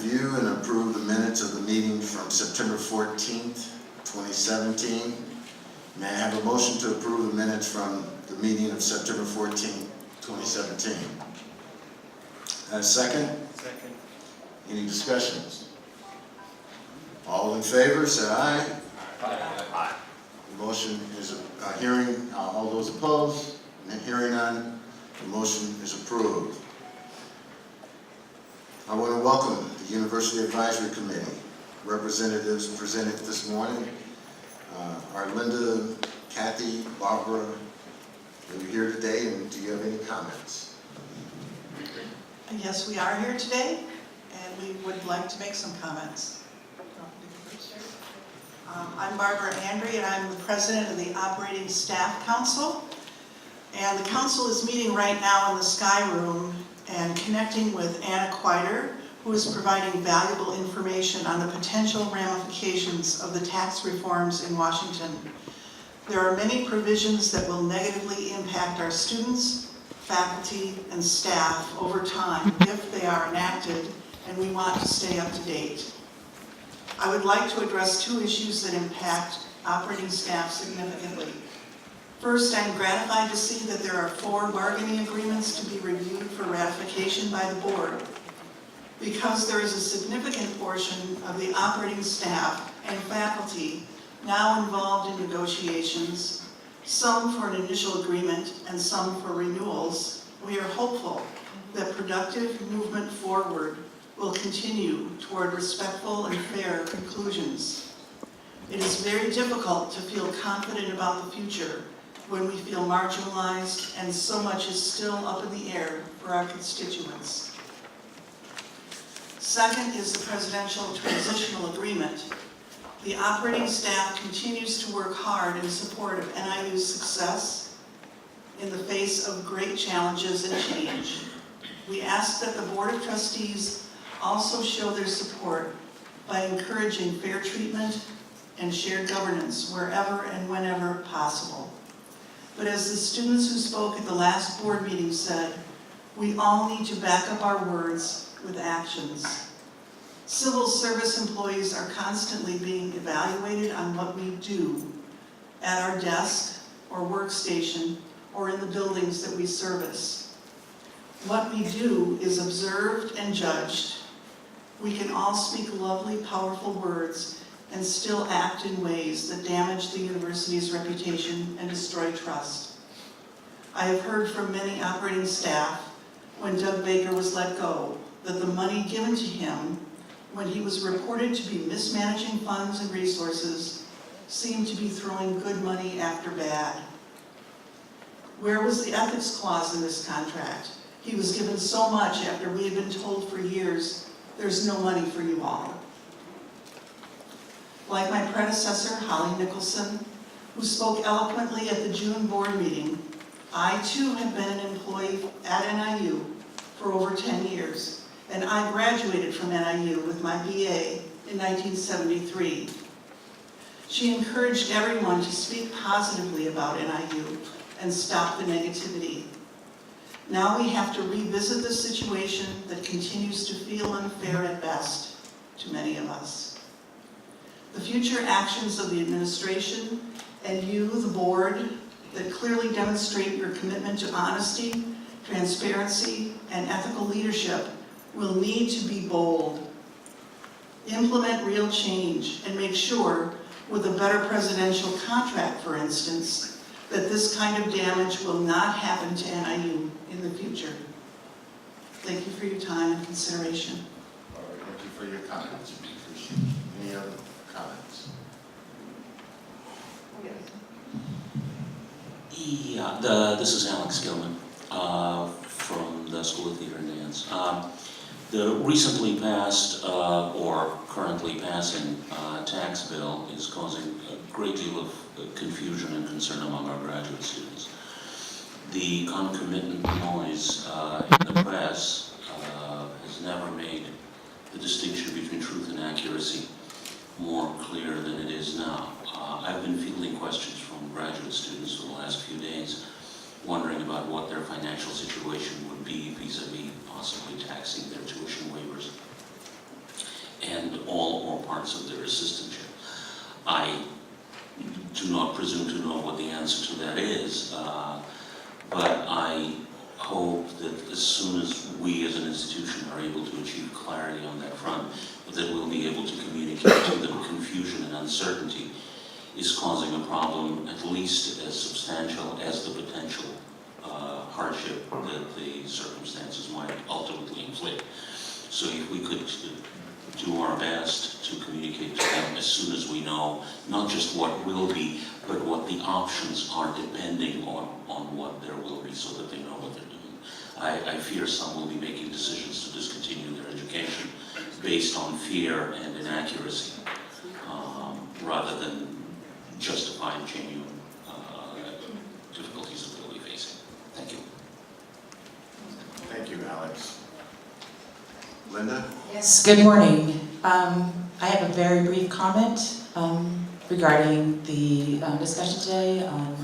review and approve the minutes of the meeting from September 14th, 2017. May I have a motion to approve the minutes from the meeting of September 14th, 2017? A second? Second. Any discussions? All in favor, say aye. Aye. The motion is hearing, all those opposed, hearing none, the motion is approved. I want to welcome the University Advisory Committee. Representatives presented this morning are Linda, Kathy, Barbara. Are you here today, and do you have any comments? Yes, we are here today, and we would like to make some comments. I'm Barbara Andre, and I'm the president of the Operating Staff Council. And the council is meeting right now in the Sky Room and connecting with Anna Quieter, who is providing valuable information on the potential ramifications of the tax reforms in Washington. There are many provisions that will negatively impact our students, faculty, and staff over time if they are enacted, and we want to stay up to date. I would like to address two issues that impact operating staff significantly. First, I'm gratified to see that there are 4 bargaining agreements to be reviewed for ratification by the board. Because there is a significant portion of the operating staff and faculty now involved in negotiations, some for an initial agreement and some for renewals, we are hopeful that productive movement forward will continue toward respectful and fair conclusions. It is very difficult to feel confident about the future when we feel marginalized and so much is still up in the air for our constituents. Second is the Presidential Transitional Agreement. The operating staff continues to work hard in support of NIU's success in the face of great challenges and change. We ask that the Board of Trustees also show their support by encouraging fair treatment and shared governance wherever and whenever possible. But as the students who spoke at the last board meeting said, we all need to back up our words with actions. Civil service employees are constantly being evaluated on what we do at our desk or workstation or in the buildings that we service. What we do is observed and judged. We can all speak lovely, powerful words and still act in ways that damage the university's reputation and destroy trust. I have heard from many operating staff when Doug Baker was let go that the money given to him when he was reported to be mismanaging funds and resources seemed to be throwing good money after bad. Where was the ethics clause in this contract? He was given so much after we had been told for years, there's no money for you all. Like my predecessor, Holly Nicholson, who spoke eloquently at the June board meeting, I too have been an employee at NIU for over 10 years, and I graduated from NIU with my BA in 1973. She encouraged everyone to speak positively about NIU and stop the negativity. Now we have to revisit the situation that continues to feel unfair at best to many of us. The future actions of the administration and you, the board, that clearly demonstrate your commitment to honesty, transparency, and ethical leadership will need to be bold. Implement real change and make sure, with a better presidential contract, for instance, that this kind of damage will not happen to NIU in the future. Thank you for your time and consideration. All right, thank you for your comments. We appreciate it. Any other comments? Yeah, this is Alex Gilman from the School of Theater and Dance. The recently passed or currently passing tax bill is causing a great deal of confusion and concern among our graduate students. The concomitant noise in the press has never made the distinction between truth and accuracy more clear than it is now. I've been fielding questions from graduate students for the last few days, wondering about what their financial situation would be vis-a-vis possibly taxing their tuition waivers. reports of their assistantship. I do not presume to know what the answer to that is, but I hope that as soon as we as an institution are able to achieve clarity on that front, that we'll be able to communicate to them confusion and uncertainty is causing a problem at least as substantial as the potential hardship that the circumstances might ultimately inflict. So if we could do our best to communicate to them as soon as we know not just what will be, but what the options are depending on what there will be, so that they know what they're doing. I fear some will be making decisions to discontinue their education based on fear and inaccuracy, rather than justifying genuine difficulties that they'll be facing. Thank you. Thank you, Alex. Linda? Yes, good morning. I have a very brief comment regarding the discussion today on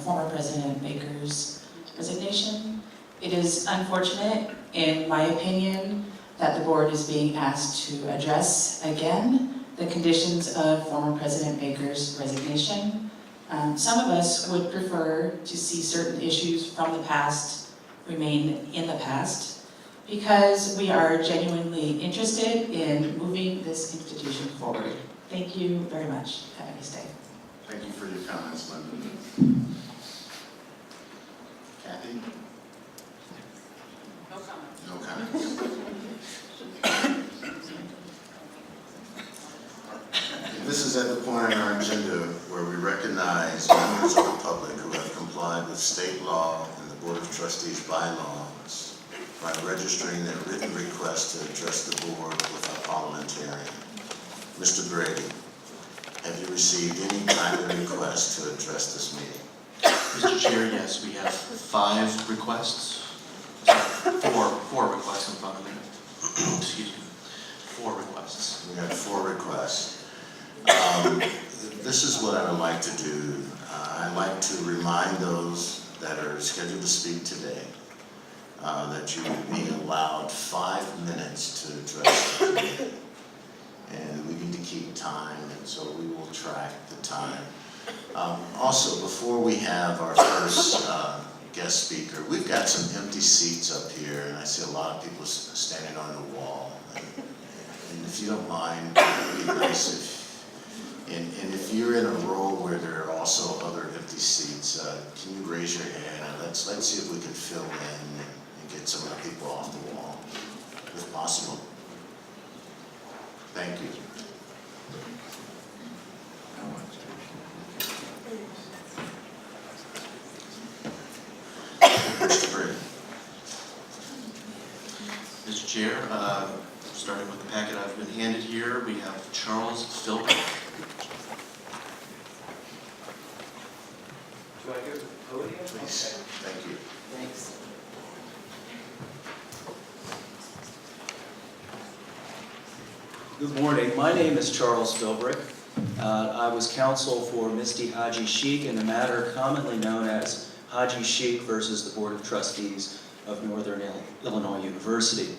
former President Baker's resignation. It is unfortunate, in my opinion, that the board is being asked to address again the conditions of former President Baker's resignation. Some of us would prefer to see certain issues from the past remain in the past, because we are genuinely interested in moving this institution forward. Thank you very much. Have a nice day. Thank you for your comments, Linda. Kathy? No comment. No comments. This is at the point in our agenda where we recognize members of the public who have complied with state law and the Board of Trustees bylaws by registering their written request to address the board with a parliamentarian. Mr. Brady, have you received any kind of request to address this meeting? Mr. Chair, yes, we have 5 requests. Four requests in front of me. Excuse me. 4 requests. We have 4 requests. This is what I would like to do. I'd like to remind those that are scheduled to speak today that you will be allowed 5 minutes to address the committee. And we need to keep time, and so we will track the time. Also, before we have our first guest speaker, we've got some empty seats up here, and I see a lot of people standing on the wall. And if you don't mind, it would be nice if, and if you're in a row where there are also other empty seats, can you raise your hand and let's see if we can fill in and get some of the people off the wall, if possible. Thank you. Mr. Brady. Mr. Chair, starting with the packet I've been handed here, we have Charles Philbrick. Do I go to the podium? Please. Thank you. Thanks. Good morning. My name is Charles Philbrick. I was counsel for Misty Haji Sheikh in a matter commonly known as Haji Sheikh versus the Board of Trustees of Northern Illinois University.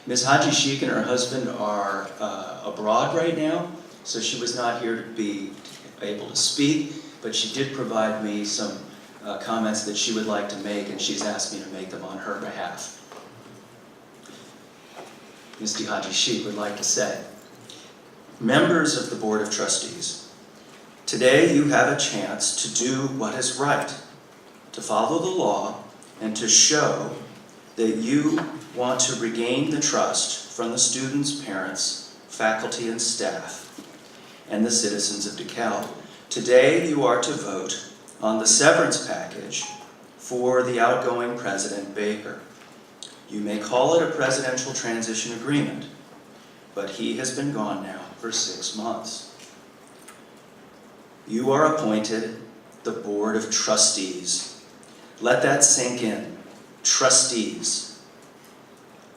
Ms. Haji Sheikh and her husband are abroad right now, so she was not here to be able to speak, but she did provide me some comments that she would like to make, and she's asked me to make them on her behalf. Misty Haji Sheikh would like to say, members of the Board of Trustees, today you have a chance to do what is right, to follow the law, and to show that you want to regain the trust from the students, parents, faculty, and staff, and the citizens of DeKalb. Today you are to vote on the severance package for the outgoing President Baker. You may call it a presidential transition agreement, but he has been gone now for 6 months. You are appointed the Board of Trustees. Let that sink in. Trustees.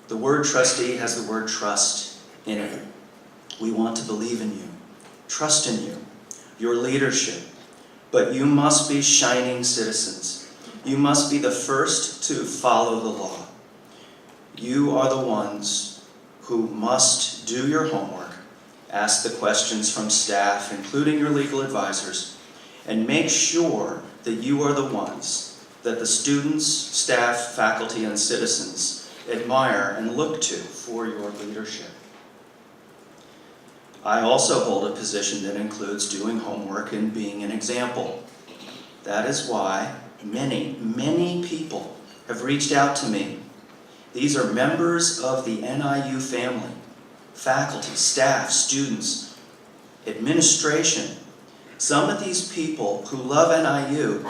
The word trustee has the word trust in it. We want to believe in you, trust in you, your leadership, but you must be shining citizens. You must be the first to follow the law. You are the ones who must do your homework ask the questions from staff, including your legal advisors, and make sure that you are the ones that the students, staff, faculty, and citizens admire and look to for your leadership. I also hold a position that includes doing homework and being an example. That is why many, many people have reached out to me. These are members of the NIU family, faculty, staff, students, administration. Some of these people who love NIU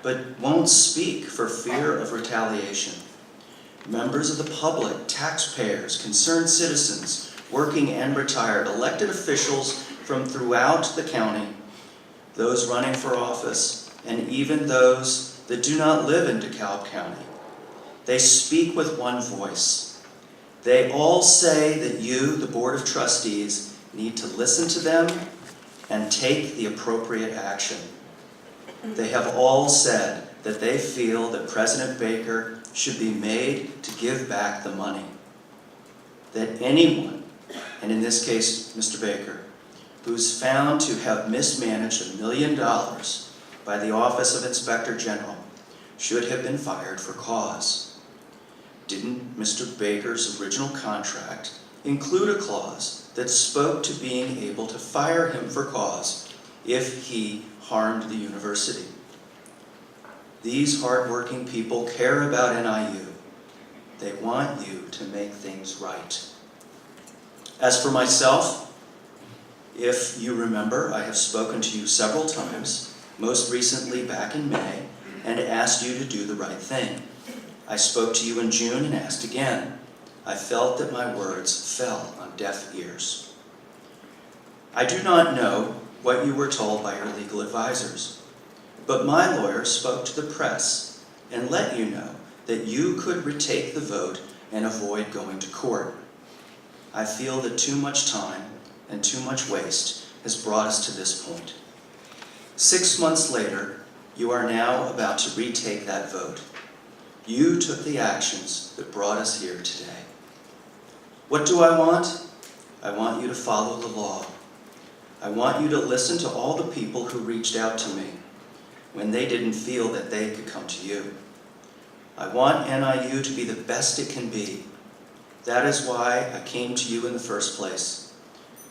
but won't speak for fear of retaliation. Members of the public, taxpayers, concerned citizens, working and retired, elected officials from throughout the county, those running for office, and even those that do not live in DeKalb County. They speak with one voice. They all say that you, the Board of Trustees, need to listen to them and take the appropriate action. They have all said that they feel that President Baker should be made to give back the money. That anyone, and in this case, Mr. Baker, who's found to have mismanaged $1 million by the Office of Inspector General should have been fired for cause. Didn't Mr. Baker's original contract include a clause that spoke to being able to fire him for cause if he harmed the university? These hardworking people care about NIU. They want you to make things right. As for myself, if you remember, I have spoken to you several times, most recently back in May, and asked you to do the right thing. I spoke to you in June and asked again. I felt that my words fell on deaf ears. I do not know what you were told by your legal advisors, but my lawyer spoke to the press and let you know that you could retake the vote and avoid going to court. I feel that too much time and too much waste has brought us to this point. 6 months later, you are now about to retake that vote. You took the actions that brought us here today. What do I want? I want you to follow the law. I want you to listen to all the people who reached out to me when they didn't feel that they could come to you. I want NIU to be the best it can be. That is why I came to you in the first place.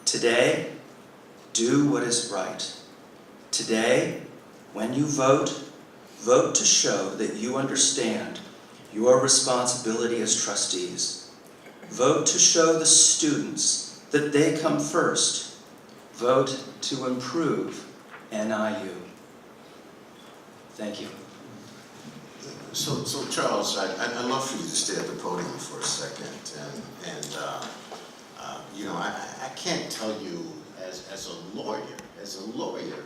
Today, do what is right. Today, when you vote, vote to show that you understand your responsibility as trustees. Vote to show the students that they come first. Vote to improve NIU. Thank you. So Charles, I'd love for you to stay at the podium for a second, and you know, I can't tell you as a lawyer,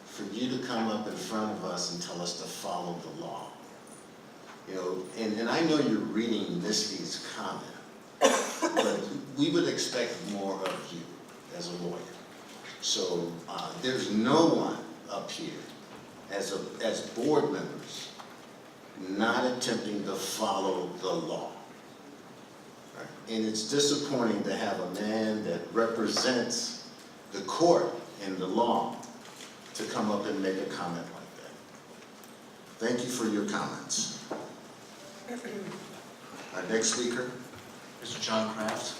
for you to come up in front of us and tell us to follow the law. You know, and I know you're reading Misty's comment, but we would expect more of you as a lawyer. So there's no one up here as board members not attempting to follow the law. Right? And it's disappointing to have a man that represents the court and the law to come up and make a comment like that. Thank you for your comments. Our next speaker. Mr. John Kraft.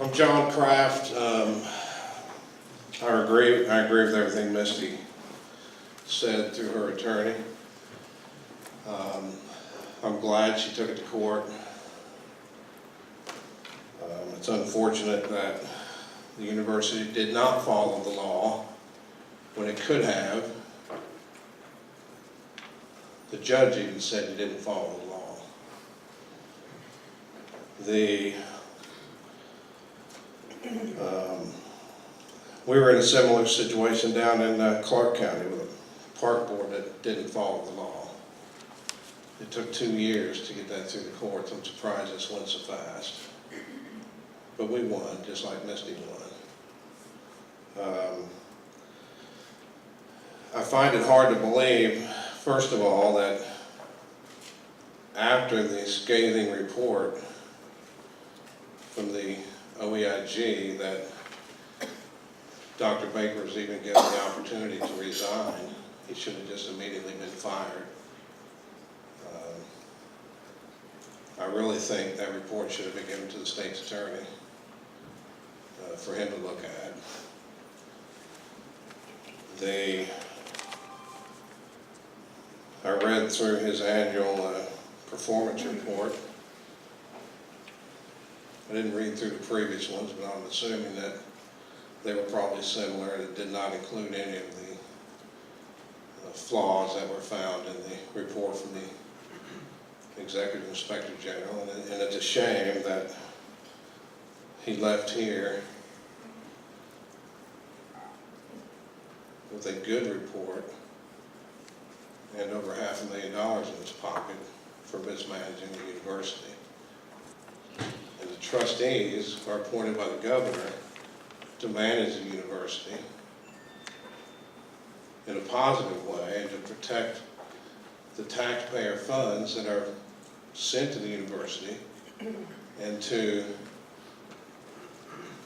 I'm John Kraft. I agree with everything Misty said through her attorney. I'm glad she took it to court. It's unfortunate that the university did not follow the law when it could have. The judge even said he didn't follow the law. We were in a similar situation down in Clark County with a park board that didn't follow the law. It took 2 years to get that through the courts. I'm surprised this went so fast. But we won, just like Misty won. I find it hard to believe, first of all, that after the scathing report from the OEIG that Dr. Baker was even given the opportunity to resign. He should have just immediately been fired. I really think that report should have been given to the state's attorney for him to look at. I read through his annual performance report. I didn't read through the previous ones, but I'm assuming that they were probably similar, and it did not include any of the flaws that were found in the report from the Executive Inspector General. And it's a shame that he left here with a good report and over $500,000 in his pocket for mismanaging the university. And the trustees are appointed by the governor to manage the university in a positive way and to protect the taxpayer funds that are sent to the university, and to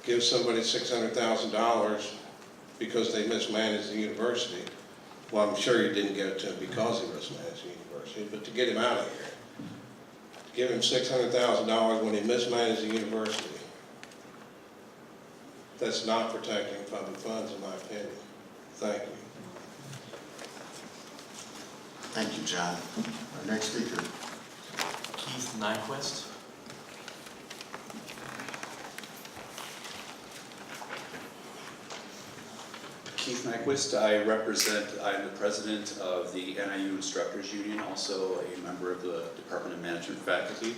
give somebody $600,000 because they mismanaged the university. Well, I'm sure you didn't give it to him because he mismanaged the university, but to get him out of here, to give him $600,000 when he mismanaged the university, that's not protecting public funds, in my opinion. Thank you. Thank you, John. Our next speaker. Keith Nyquist. Keith Nyquist. I'm the president of the NIU Instructors Union, also a member of the Department of Management faculty.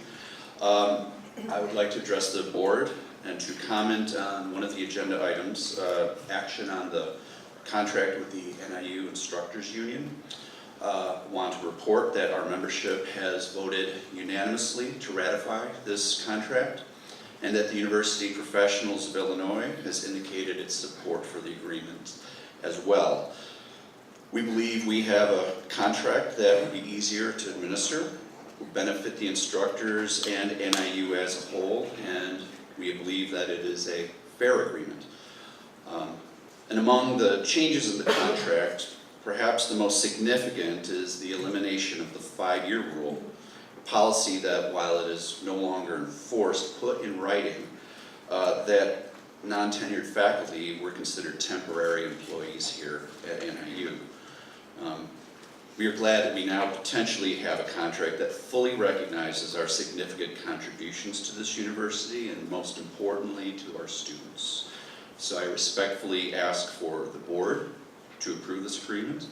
I would like to address the board and to comment on one of the agenda items, action on the contract with the NIU Instructors Union. Want to report that our membership has voted unanimously to ratify this contract, and that the University Professionals of Illinois has indicated its support for the agreement as well. We believe we have a contract that will be easier to administer, will benefit the instructors and NIU as a whole, and we believe that it is a fair agreement. And among the changes in the contract, perhaps the most significant is the elimination of the 5-year rule, a policy that, while it is no longer enforced, put in writing that non-tenured faculty were considered temporary employees here at NIU. We are glad that we now potentially have a contract that fully recognizes our significant contributions to this university and, most importantly, to our students. So I respectfully ask for the board to approve this agreement.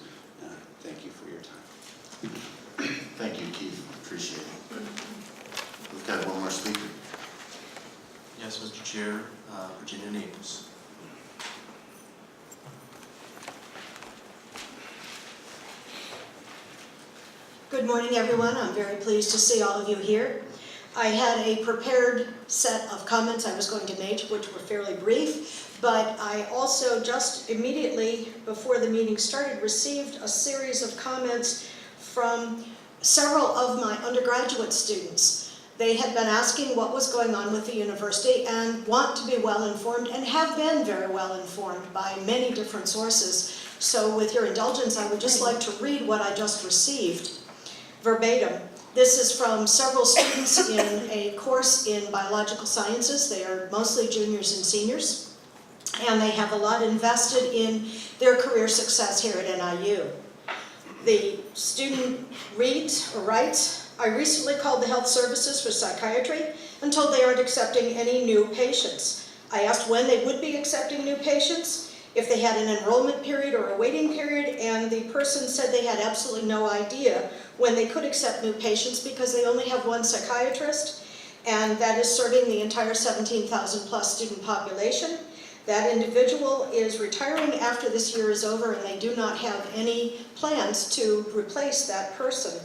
Thank you for your time. Thank you, Keith. Appreciate it. We've got one more speaker. Yes, Mr. Chair, Virginia Naples. Good morning, everyone. I'm very pleased to see all of you here. I had a prepared set of comments I was going to make, which were fairly brief, but I also just immediately before the meeting started received a series of comments from several of my undergraduate students. They had been asking what was going on with the university and want to be well informed and have been very well informed by many different sources. So with your indulgence, I would just like to read what I just received verbatim. This is from several students in a course in biological sciences. They are mostly juniors and seniors, and they have a lot invested in their career success here at NIU. The student reads or writes, "I recently called the health services for psychiatry and told they aren't accepting any new patients. I asked when they would be accepting new patients, if they had an enrollment period or a waiting period, and the person said they had absolutely no idea when they could accept new patients because they only have one psychiatrist, and that is serving the entire 17,000 plus student population. That individual is retiring after this year is over, and they do not have any plans to replace that person."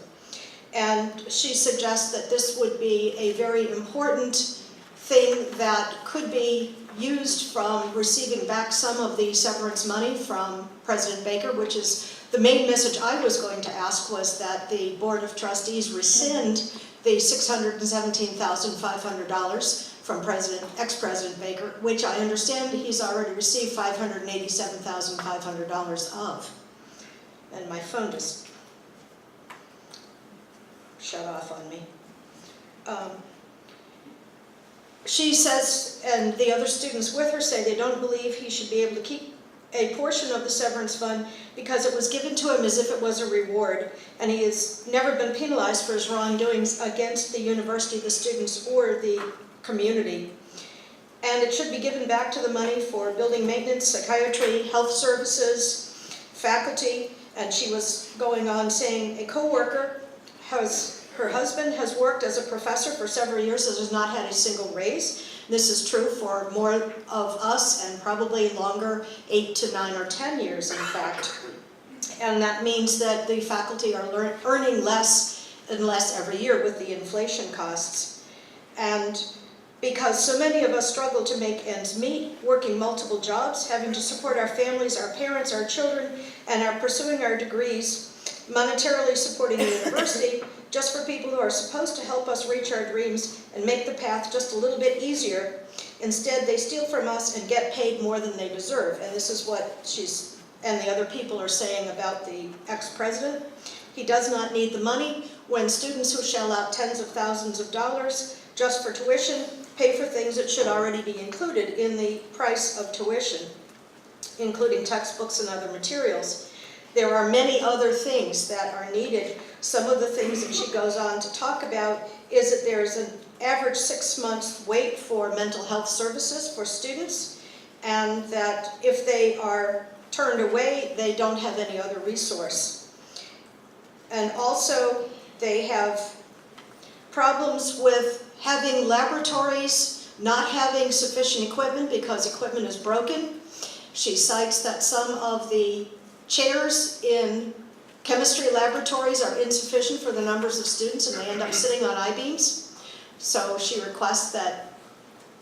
And she suggests that this would be a very important thing that could be used from receiving back some of the severance money from President Baker, which is the main message I was going to ask, was that the Board of Trustees rescind the $617,500 from ex-President Baker, which I understand he's already received $587,500 of. And my phone just shut off on me. She says, and the other students with her say they don't believe he should be able to keep a portion of the severance fund because it was given to him as if it was a reward, and he has never been penalized for his wrongdoings against the university, the students, or the community. And it should be given back to the money for building maintenance, psychiatry, health services, faculty, and she was going on saying a co-worker her husband has worked as a professor for several years and has not had a single raise. This is true for more of us and probably longer, 8 to 9 or 10 years in fact. And that means that the faculty are earning less and less every year with the inflation costs. And because so many of us struggle to make ends meet, working multiple jobs, having to support our families, our parents, our children, and are pursuing our degrees, monetarily supporting the university, just for people who are supposed to help us reach our dreams and make the path just a little bit easier. Instead, they steal from us and get paid more than they deserve. And this is what she's and the other people are saying about the ex-president. He does not need the money when students who shell out tens of thousands of dollars just for tuition pay for things that should already be included in the price of tuition, including textbooks and other materials. There are many other things that are needed. Some of the things that she goes on to talk about is that there's an average 6 months wait for mental health services for students, and that if they are turned away, they don't have any other resource. And also, they have problems with having laboratories not having sufficient equipment because equipment is broken. She cites that some of the chairs in chemistry laboratories are insufficient for the numbers of students and they end up sitting on I-beams. So she requests that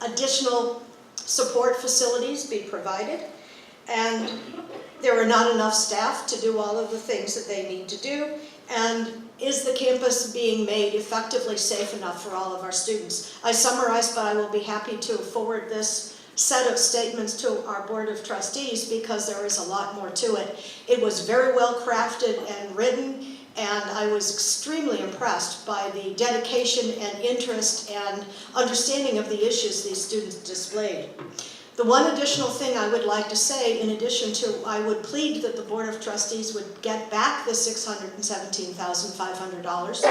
additional support facilities be provided, and there are not enough staff to do all of the things that they need to do, and is the campus being made effectively safe enough for all of our students? I summarized, but I will be happy to forward this set of statements to our Board of Trustees because there is a lot more to it. It was very well crafted and written, and I was extremely impressed by the dedication and interest and understanding of the issues these students displayed. The one additional thing I would like to say, in addition to I would plead that the Board of Trustees would get back the $617,500,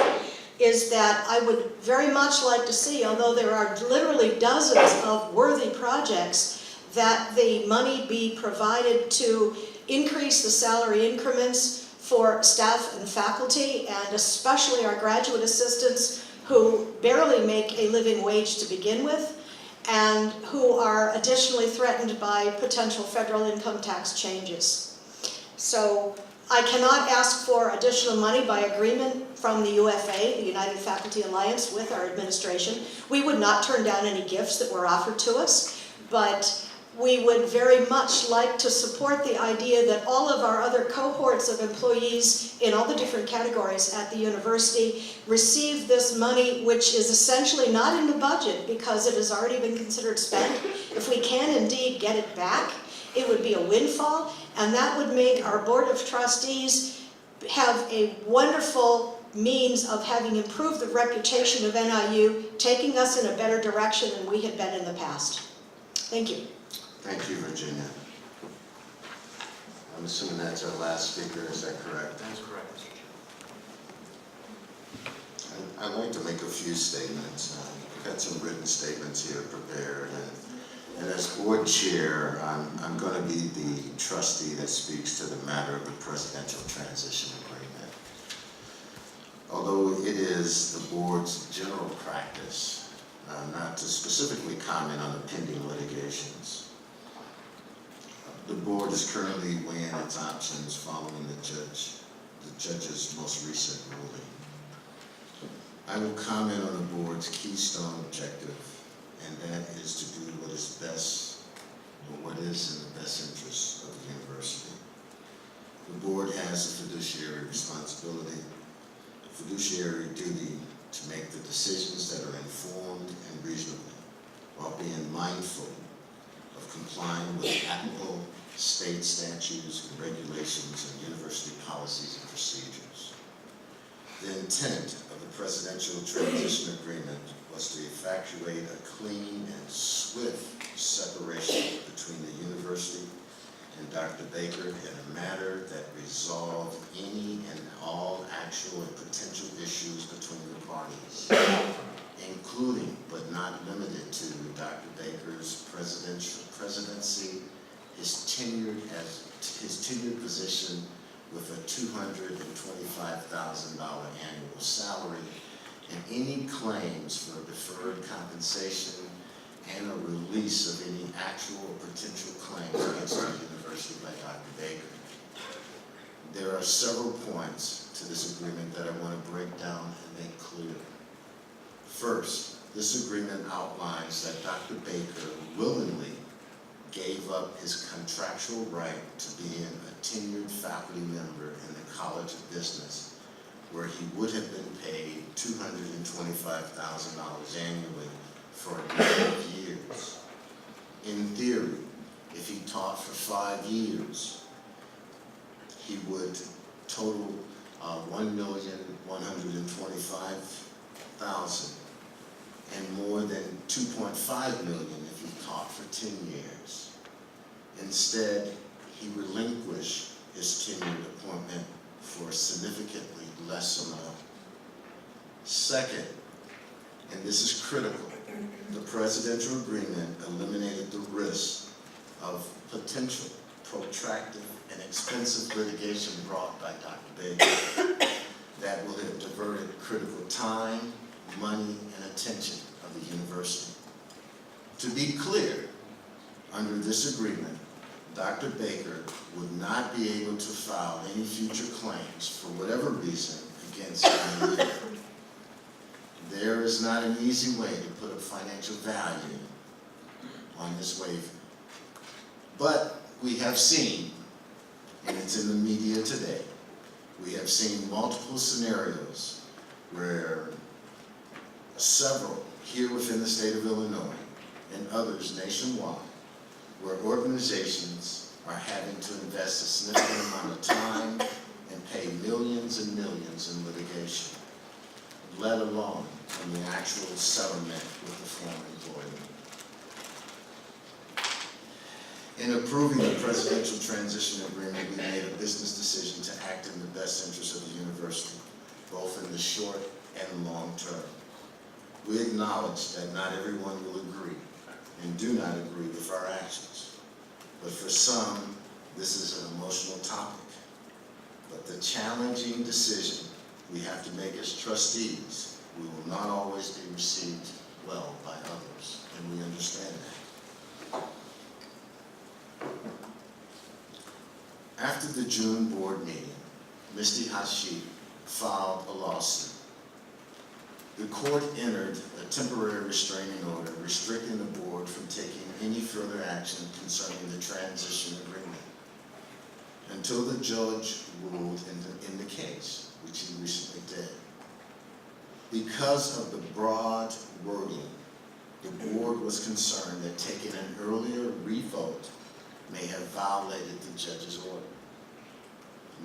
is that I would very much like to see, although there are literally dozens of worthy projects, that the money be provided to increase the salary increments for staff and faculty, and especially our graduate assistants who barely make a living wage to begin with, and who are additionally threatened by potential federal income tax changes. So I cannot ask for additional money by agreement from the UFA, the United Faculty Alliance, with our administration. We would not turn down any gifts that were offered to us, but we would very much like to support the idea that all of our other cohorts of employees in all the different categories at the university receive this money, which is essentially not in the budget because it has already been considered spent. If we can indeed get it back, it would be a windfall, and that would make our Board of Trustees have a wonderful means of having improved the reputation of NIU, taking us in a better direction than we had been in the past. Thank you. Thank you, Virginia. I'm assuming that's our last speaker, is that correct? That is correct, Mr. Chairman. I'd like to make a few statements. I've got some written statements here prepared, and as board chair, I'm going to be the trustee that speaks to the matter of the presidential transition agreement. Although it is the board's general practice not to specifically comment on the pending litigations, the board is currently weighing its options following the judge's most recent ruling. I will comment on the board's keystone objective, and that is to do what is best or what is in the best interest of the university. The board has a fiduciary responsibility, a fiduciary duty to make the decisions that are informed and reasonable, while being mindful of complying with applicable state statutes and regulations and university policies and procedures. The intent of the Presidential Transition Agreement was to effectuate a clean and swift separation between the university and Dr. Baker in a manner that resolved any and all actual and potential issues between the parties, including but not limited to Dr. Baker's presidency, his tenured position with a $225,000 annual salary, and any claims for deferred compensation and a release of any actual or potential claims against the university by Dr. Baker. There are several points to this agreement that I want to break down and make clear. First, this agreement outlines that Dr. Baker willingly gave up his contractual right to being a tenured faculty member in the College of Business, where he would have been paid $225,000 annually for a number of years. In theory, if he taught for 5 years, he would total $1,125,000 and more than $2.5 million if he taught for 10 years. Instead, he relinquished his tenured appointment for a significantly less amount. Second, and this is critical, the presidential agreement eliminated the risk of potential protracted and expensive litigation brought by Dr. Baker that will have diverted critical time, money, and attention of the university. To be clear, under this agreement, Dr. Baker would not be able to file any future claims for whatever reason against NIU. There is not an easy way to put a financial value on this waiver. But we have seen, and it's in the media today, we have seen multiple scenarios where several here within the state of Illinois and others nationwide, where organizations are having to invest a significant amount of time and pay millions and millions in litigation, let alone in the actual settlement with the former employee. In approving the Presidential Transition Agreement, we made a business decision to act in the best interest of the university, both in the short and long term. We acknowledge that not everyone will agree and do not agree with our actions. But for some, this is an emotional topic. But the challenging decision we have to make as trustees, we will not always be received well by others, and we understand that. After the June board meeting, Misty Hashid filed a lawsuit. The court entered a temporary restraining order restricting the board from taking any further action concerning the transition agreement until the judge ruled in the case, which he recently did. Because of the broad wording, the board was concerned that taking an earlier revote may have violated the judge's order.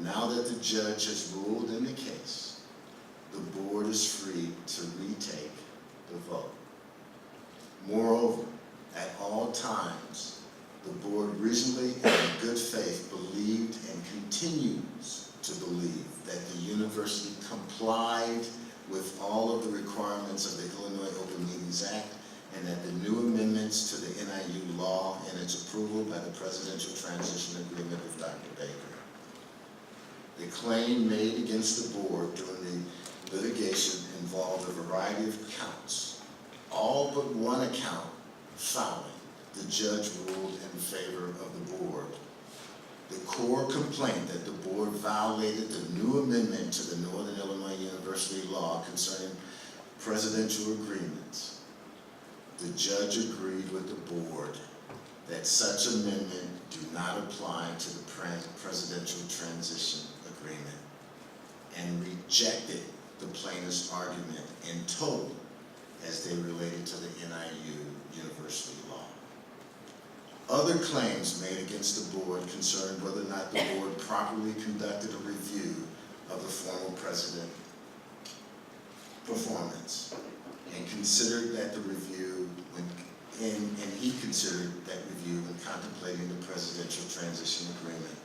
Now that the judge has ruled in the case, the board is free to retake the vote. Moreover, at all times, the board reasonably and in good faith believed and continues to believe that the university complied with all of the requirements of the Illinois Open Meetings Act, and that the new amendments to the NIU law and its approval by the Presidential Transition Agreement with Dr. Baker. The claim made against the board during the litigation involved a variety of counts. All but one account fouling, the judge ruled in favor of the board. The core complaint that the board violated the new amendment to the Northern Illinois University law concerning presidential agreements. The judge agreed with the board that such amendment do not apply to the presidential transition agreement, and rejected the plaintiff's argument in total as they related to the NIU University law. Other claims made against the board concerned whether or not the board properly conducted a review of the former president performance, and considered that the review and he considered that review when contemplating the presidential transition agreement.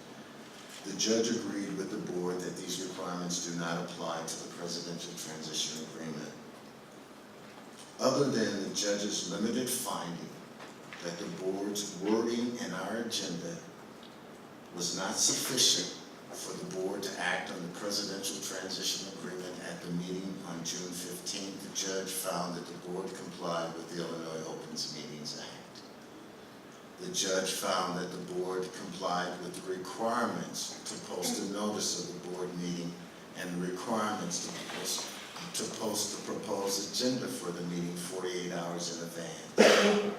The judge agreed with the board that these requirements do not apply to the presidential transition agreement. Other than the judge's limited finding that the board's wording in our agenda was not sufficient for the board to act on the presidential transition agreement at the meeting on June 15th, the judge found that the board complied with the Illinois Opens Meetings Act. The judge found that the board complied with the requirements to post a notice of the board meeting and the requirements to post the proposed agenda for the meeting 48 hours in advance.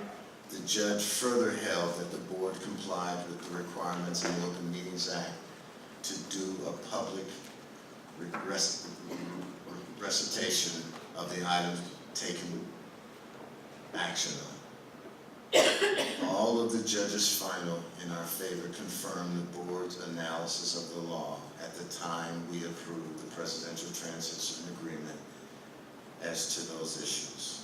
The judge further held that the board complied with the requirements in the Open Meetings Act to do a public recitation of the items taken action on. All of the judge's final in our favor confirmed the board's analysis of the law at the time we approved the presidential transition agreement as to those issues.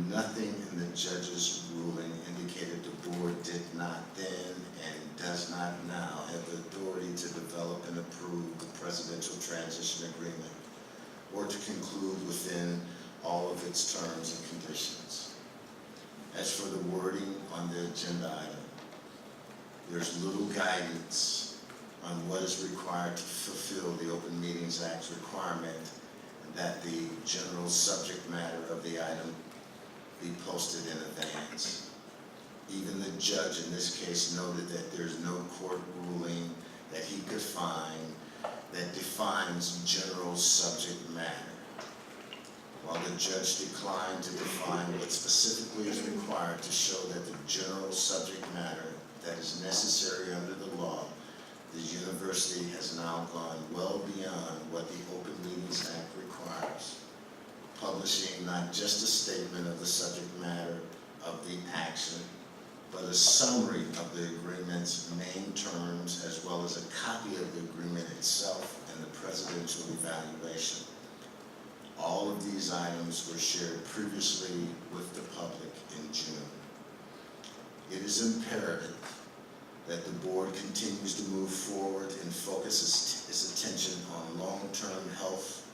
Nothing in the judge's ruling indicated the board did not then and does not now have the authority to develop and approve the presidential transition agreement or to conclude within all of its terms and conditions. As for the wording on the agenda item, there's little guidance on what is required to fulfill the Open Meetings Act's requirement that the general subject matter of the item be posted in advance. Even the judge in this case noted that there's no court ruling that he could find that defines general subject matter. While the judge declined to define what specifically is required to show that the general subject matter that is necessary under the law, the university has now gone well beyond what the Open Meetings Act requires, publishing not just a statement of the subject matter of the action, but a summary of the agreement's main terms, as well as a copy of the agreement itself and the presidential evaluation. All of these items were shared previously with the public in June. It is imperative that the board continues to move forward and focus its attention on long-term health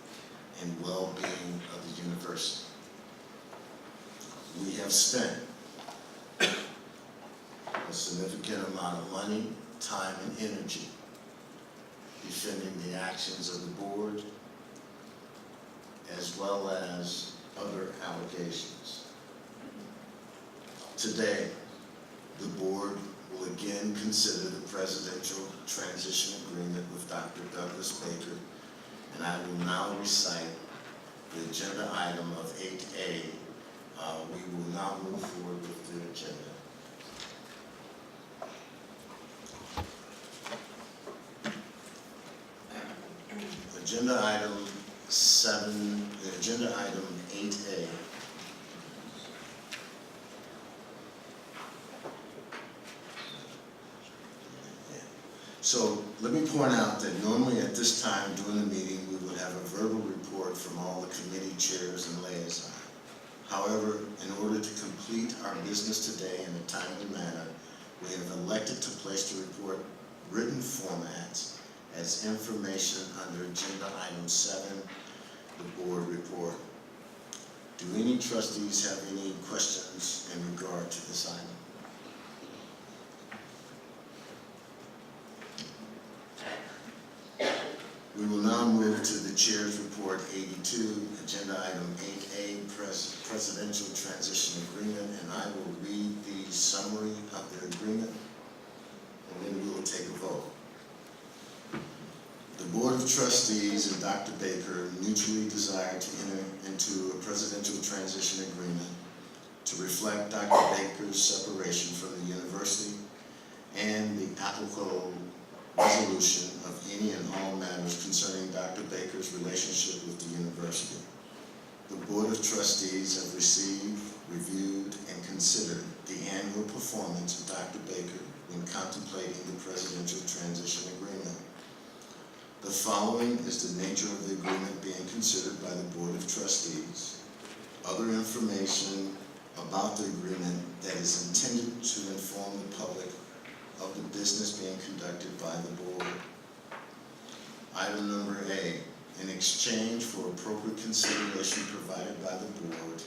and well-being of the university. We have spent a significant amount of money, time, and energy defending the actions of the board, as well as other allegations. Today, the board will again consider the presidential transition agreement with Dr. Douglas Baker, and I will now recite the agenda item of 8A. We will now move forward with the agenda. Agenda item 8A. So let me point out that normally at this time during the meeting, we would have a verbal report from all the committee chairs and liaisons. However, in order to complete our business today in a timely manner, we have elected to place the report written formats as information under agenda item 7, the board report. Do any trustees have any questions in regard to this item? We will now move to the Chair's Report 82, Agenda Item 8A, Presidential Transition Agreement, and I will read the summary of the agreement, and then we will take a vote. The Board of Trustees and Dr. Baker mutually desire to enter into a presidential transition agreement to to reflect Dr. Baker's separation from the university and the applicable resolution of any and all matters concerning Dr. Baker's relationship with the university. The Board of Trustees have received, reviewed, and considered the annual performance of Dr. Baker when contemplating the presidential transition agreement. The following is the nature of the agreement being considered by the Board of Trustees. Other information about the agreement that is intended to inform the public of the business being conducted by the board. Item number A, in exchange for appropriate consideration provided by the board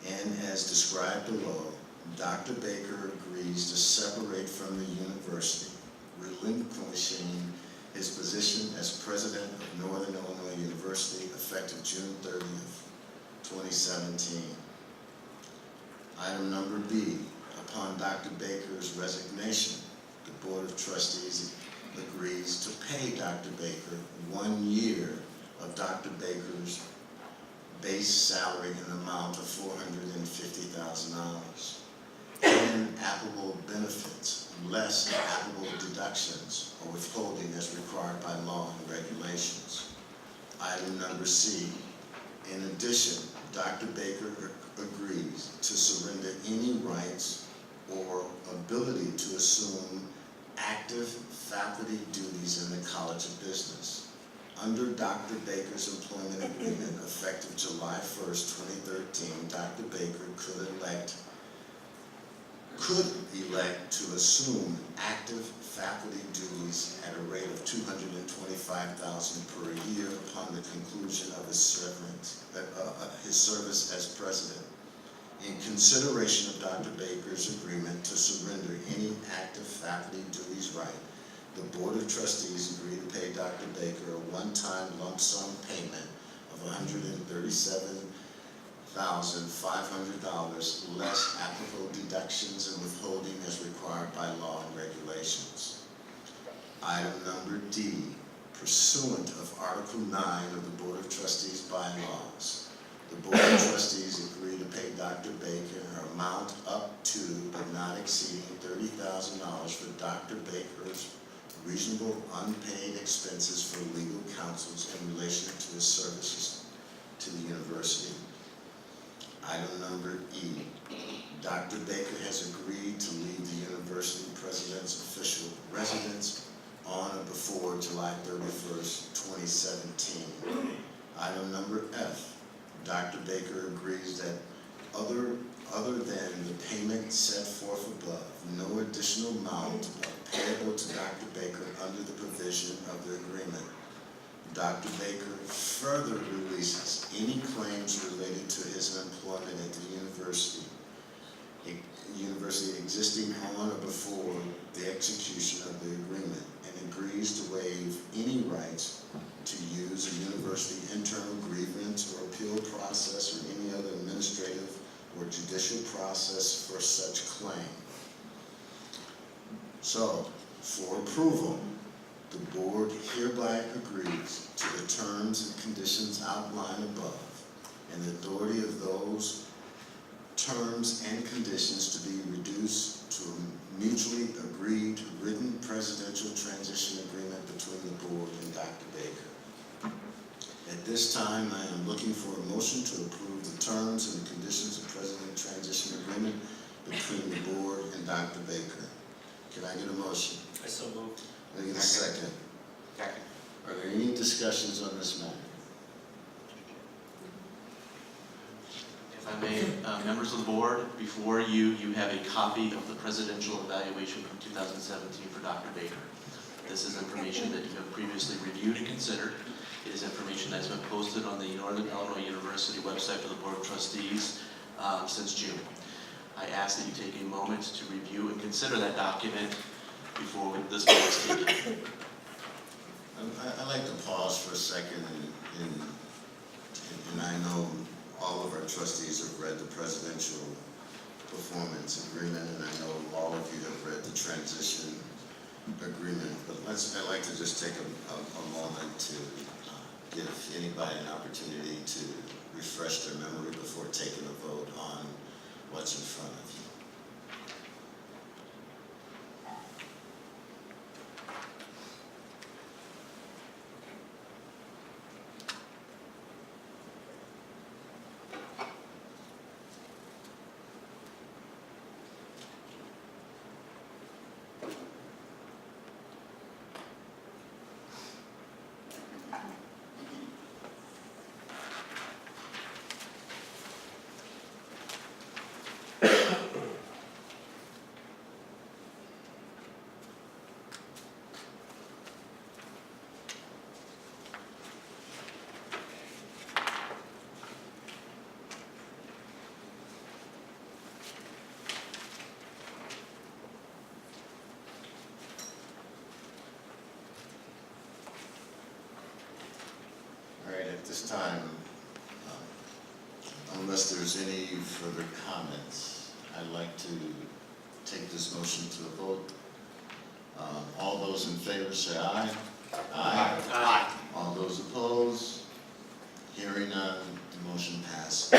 and as described below, Dr. Baker agrees to separate from the university, relinquishing his position as president of Northern Illinois University effective June 30th, 2017. Item number B, upon Dr. Baker's resignation, the Board of Trustees agrees to pay Dr. Baker 1 year of Dr. Baker's base salary in the amount of $450,000 and applicable benefits, less applicable deductions or withholding as required by law and regulations. Item number C, in addition, Dr. Baker agrees to surrender any rights or ability to assume active faculty duties in the College of Business. Under Dr. Baker's employment agreement effective July 1st, 2013, Dr. Baker could elect to assume active faculty duties at a rate of $225,000 per year upon the conclusion of his service as president. In consideration of Dr. Baker's agreement to surrender any active faculty duties right, the Board of Trustees agreed to pay Dr. Baker a one-time lump sum payment of $137,500 less applicable deductions and withholding as required by law and regulations. Item number D, pursuant of Article 9 of the Board of Trustees bylaws, the Board of Trustees agreed to pay Dr. Baker an amount up to but not exceeding $30,000 for Dr. Baker's reasonable unpaid expenses for legal counsels in relation to his services to the university. Item number E, Dr. Baker has agreed to leave the university president's official residence on or before July 31st, 2017. Item number F, Dr. Baker agrees that other than the payment set forth above, no additional amount payable to Dr. Baker under the provision of the agreement. Dr. Baker further releases any claims related to his employment at the university existing on or before the execution of the agreement, and agrees to waive any rights to use a university internal grievance or appeal process or any other administrative or judicial process for such claim. So, for approval, the board hereby agrees to the terms and conditions outlined above, and the authority of those terms and conditions to be reduced to a mutually agreed written presidential transition agreement between the board and Dr. Baker. At this time, I am looking for a motion to approve the terms and the conditions of president transition agreement between the board and Dr. Baker. Can I get a motion? I so moved. Can I get a second? Second. Are there any discussions on this matter? If I may, members of the board, before you have a copy of the presidential evaluation from 2017 for Dr. Baker. This is information that you have previously reviewed and considered. It is information that has been posted on the Northern Illinois University website for the Board of Trustees since June. I ask that you take a moment to review and consider that document before this vote is taken. I'd like to pause for a second, and I know all of our trustees have read the presidential performance agreement, and I know all of you have read the transition agreement, but I'd like to just take a moment to give anybody an opportunity to refresh their memory before taking a vote on what's in front of you. All right, at this time, unless there's any further comments, I'd like to take this motion to a vote. All those in favor say aye. Aye. Aye. All those opposed? Hearing none, the motion passes.